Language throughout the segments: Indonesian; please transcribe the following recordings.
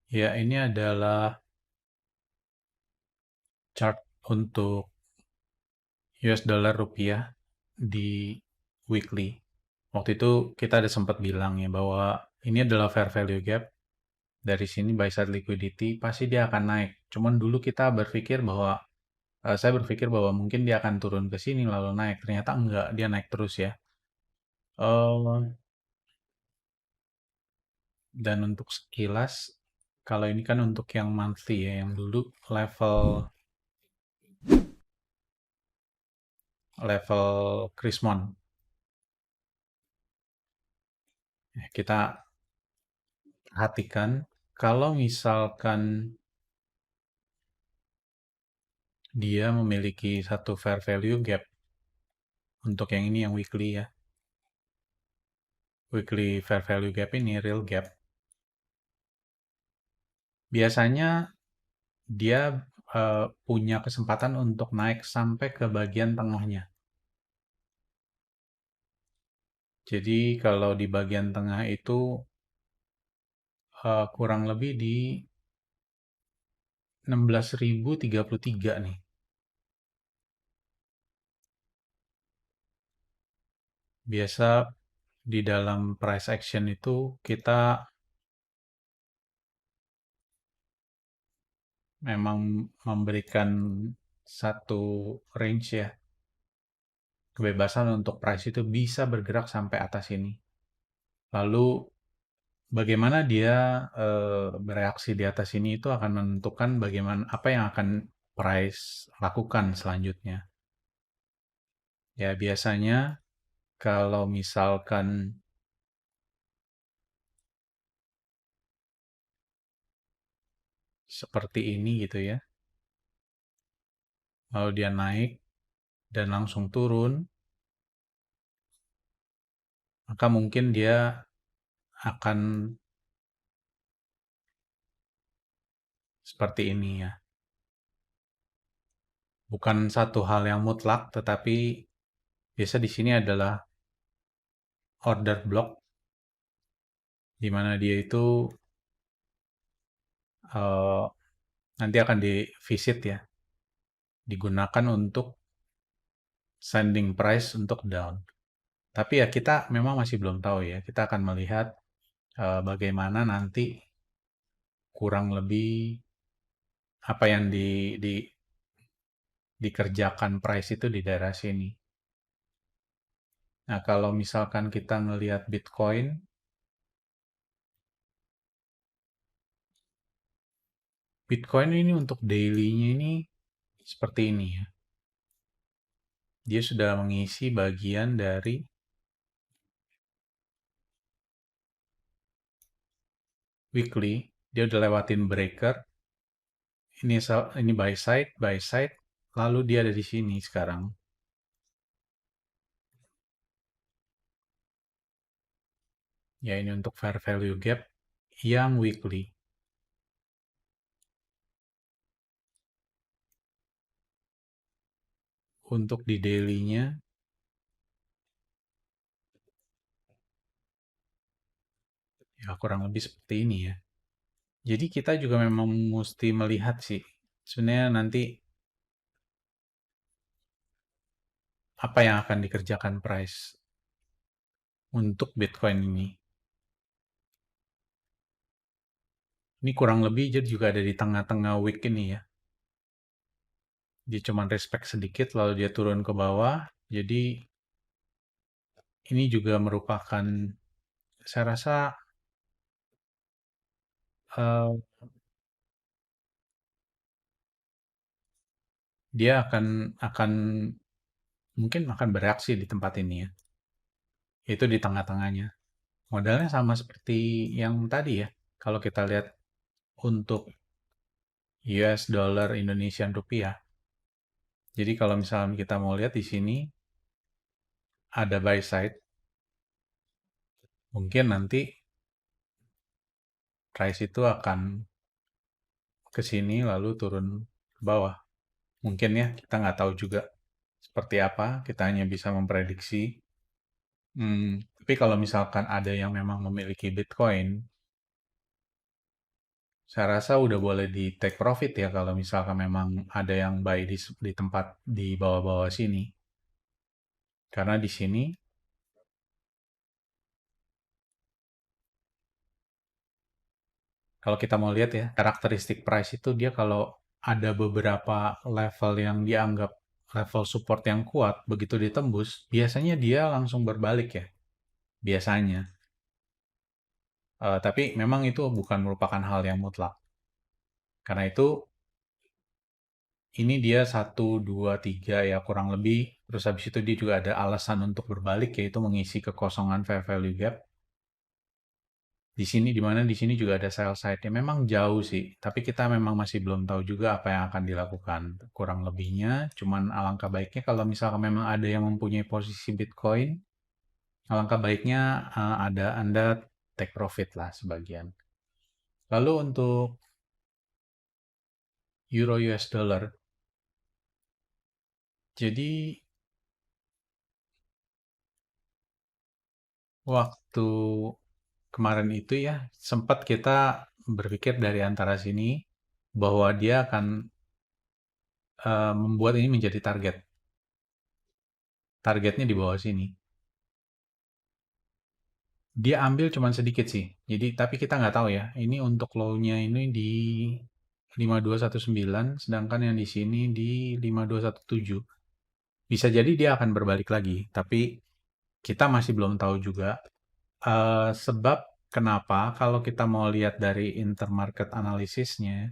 Ya, ini adalah chart untuk US dollar rupiah di weekly. Waktu itu kita ada sempat bilang ya bahwa ini adalah fair value gap. Dari sini buy side liquidity pasti dia akan naik. Cuman dulu kita berpikir bahwa saya berpikir bahwa mungkin dia akan turun ke sini lalu naik. Ternyata enggak, dia naik terus ya. Eh, dan untuk sekilas, kalau ini kan untuk yang monthly ya, yang dulu level level Krismon. Kita perhatikan kalau misalkan dia memiliki satu fair value gap untuk yang ini yang weekly ya. Weekly fair value gap ini real gap. Biasanya dia punya kesempatan untuk naik sampai ke bagian tengahnya. Jadi kalau di bagian tengah itu kurang lebih di 16.033 nih. Biasa di dalam price action itu kita memang memberikan satu range ya, kebebasan untuk price itu bisa bergerak sampai atas ini. Lalu bagaimana dia bereaksi di atas ini itu akan menentukan bagaimana apa yang akan price lakukan selanjutnya. Ya biasanya kalau misalkan seperti ini gitu ya, lalu dia naik dan langsung turun, maka mungkin dia akan seperti ini ya. Bukan satu hal yang mutlak, tetapi biasa di sini adalah order block, di mana dia itu eh, nanti akan di visit ya, digunakan untuk sending price untuk down. Tapi ya kita memang masih belum tahu ya. Kita akan melihat bagaimana nanti kurang lebih apa yang dikerjakan price itu di daerah sini. Nah, kalau misalkan kita melihat Bitcoin, Bitcoin ini untuk daily-nya ini seperti ini ya. Dia sudah mengisi bagian dari weekly, dia udah lewatin breaker. Ini buy side, lalu dia ada di sini sekarang. Ya ini untuk fair value gap yang weekly. Untuk di daily-nya, ya kurang lebih seperti ini ya. Jadi kita juga memang mesti melihat sih, sebenarnya nanti apa yang akan dikerjakan price untuk Bitcoin ini. Ini kurang lebih jadi juga ada di tengah-tengah week ini ya. Dia cuma respect sedikit lalu dia turun ke bawah. Jadi ini juga merupakan saya rasa eh, dia akan mungkin akan bereaksi di tempat ini ya. Itu di tengah-tengahnya. Modalnya sama seperti yang tadi ya. Kalau kita lihat untuk US dollar Indonesian rupiah. Jadi kalau misalnya kita mau lihat di sini ada buy side, mungkin nanti price itu akan ke sini lalu turun ke bawah. Mungkin ya, kita nggak tahu juga seperti apa, kita hanya bisa memprediksi. Tapi kalau misalkan ada yang memang memiliki Bitcoin, Saya rasa udah boleh di take profit ya kalau misalkan memang ada yang buy di tempat di bawah-bawah sini. Karena di sini kalau kita mau lihat ya, karakteristik price itu dia kalau ada beberapa level yang dianggap level support yang kuat, begitu ditembus, biasanya dia langsung berbalik ya, biasanya. Tapi memang itu bukan merupakan hal yang mutlak. Karena itu ini dia satu, 2, 3 ya kurang lebih. Terus habis itu dia juga ada alasan untuk berbalik yaitu mengisi kekosongan fair value gap. Di sini di mana di sini juga ada sell side-nya. Memang jauh sih, tapi kita memang masih belum tahu juga apa yang akan dilakukan. Kurang lebihnya, cuman alangkah baiknya kalau misalkan memang ada yang mempunyai posisi Bitcoin, alangkah baiknya ada Anda take profit lah sebagian. Lalu untuk Euro US dollar, jadi waktu kemarin itu ya sempat kita berpikir dari antara sini bahwa dia akan membuat ini menjadi target. Targetnya di bawah sini. Dia ambil cuman sedikit sih. Jadi tapi kita nggak tahu ya. Ini untuk low-nya ini di 5219, sedangkan yang di sini di 5217. Bisa jadi dia akan berbalik lagi, tapi kita masih belum tahu juga. Sebab kenapa kalau kita mau lihat dari intermarket analisisnya,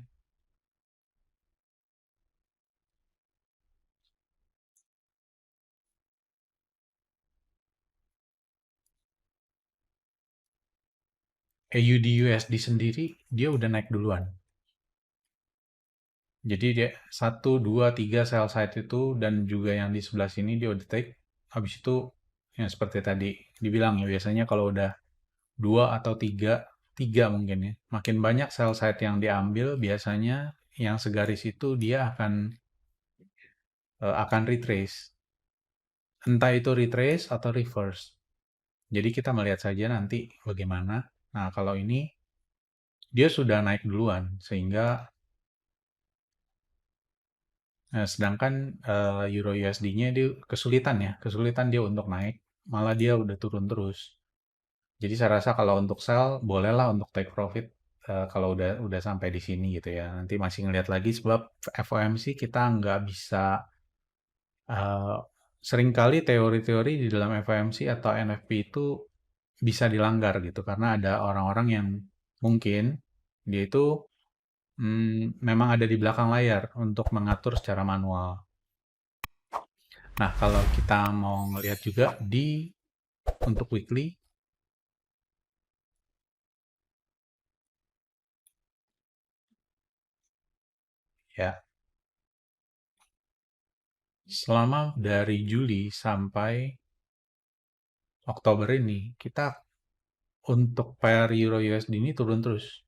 AUD USD sendiri dia udah naik duluan. Jadi dia satu, 2, 3 sell side itu dan juga yang di sebelah sini dia udah take. Habis itu yang seperti tadi dibilang ya biasanya kalau udah 2 atau 3, 3 mungkin ya. Makin banyak sell side yang diambil biasanya yang segaris itu dia akan retrace. Entah itu retrace atau reverse. Jadi kita melihat saja nanti bagaimana. Nah, kalau ini dia sudah naik duluan sehingga sedangkan Euro USD-nya dia kesulitan ya, kesulitan dia untuk naik, malah dia udah turun terus. Jadi saya rasa kalau untuk sell bolehlah untuk take profit kalau udah sampai di sini gitu ya. Nanti masih ngelihat lagi sebab FOMC kita nggak bisa eh, seringkali teori-teori di dalam FOMC atau NFP itu bisa dilanggar gitu karena ada orang-orang yang mungkin dia itu memang ada di belakang layar untuk mengatur secara manual. Nah, kalau kita mau ngelihat juga di untuk weekly, ya, selama dari Juli sampai Oktober ini, kita untuk pair Euro USD ini turun terus.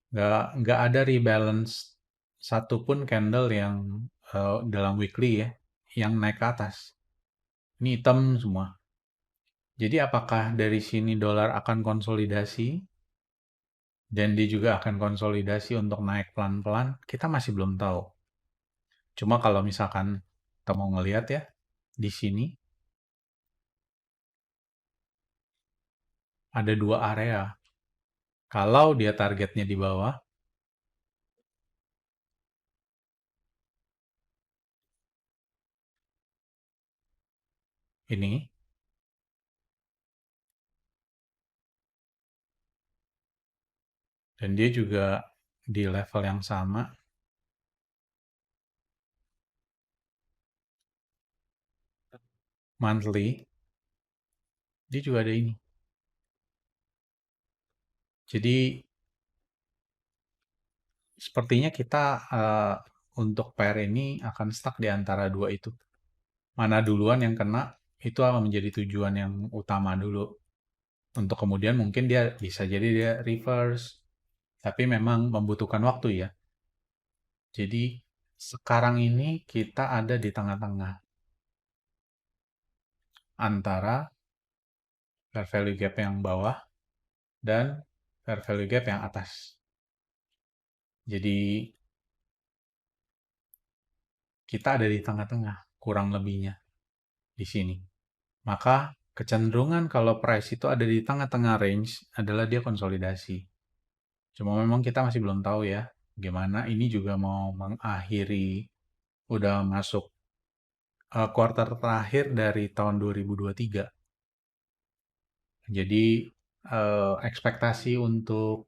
Nggak ada rebalance satupun candle yang dalam weekly ya, yang naik ke atas. Ini hitam semua. Jadi apakah dari sini dolar akan konsolidasi dan dia juga akan konsolidasi untuk naik pelan-pelan? Kita masih belum tahu. Cuma kalau misalkan kita mau ngelihat ya, di sini ada dua area. Kalau dia targetnya di bawah, ini, dan dia juga di level yang sama, monthly, dia juga ada ini. Jadi, sepertinya kita untuk pair ini akan stuck di antara dua itu. Mana duluan yang kena, itu akan menjadi tujuan yang utama dulu. Untuk kemudian mungkin dia bisa jadi dia reverse, tapi memang membutuhkan waktu ya. Jadi sekarang ini kita ada di tengah-tengah antara fair value gap yang bawah dan fair value gap yang atas. Jadi kita ada di tengah-tengah, kurang lebihnya di sini. Maka kecenderungan kalau price itu ada di tengah-tengah range adalah dia konsolidasi. Cuma memang kita masih belum tahu ya gimana ini juga mau mengakhiri, udah masuk kuartal terakhir dari tahun 2023. Jadi ekspektasi untuk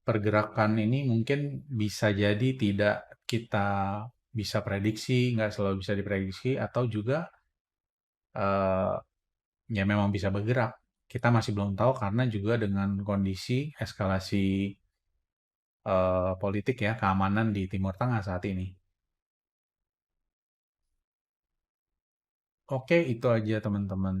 pergerakan ini mungkin bisa jadi tidak kita bisa prediksi, nggak selalu bisa diprediksi, atau juga eh, ya memang bisa bergerak. Kita masih belum tahu karena juga dengan kondisi eskalasi politik ya, keamanan di Timur Tengah saat ini. Oke, itu aja teman-teman.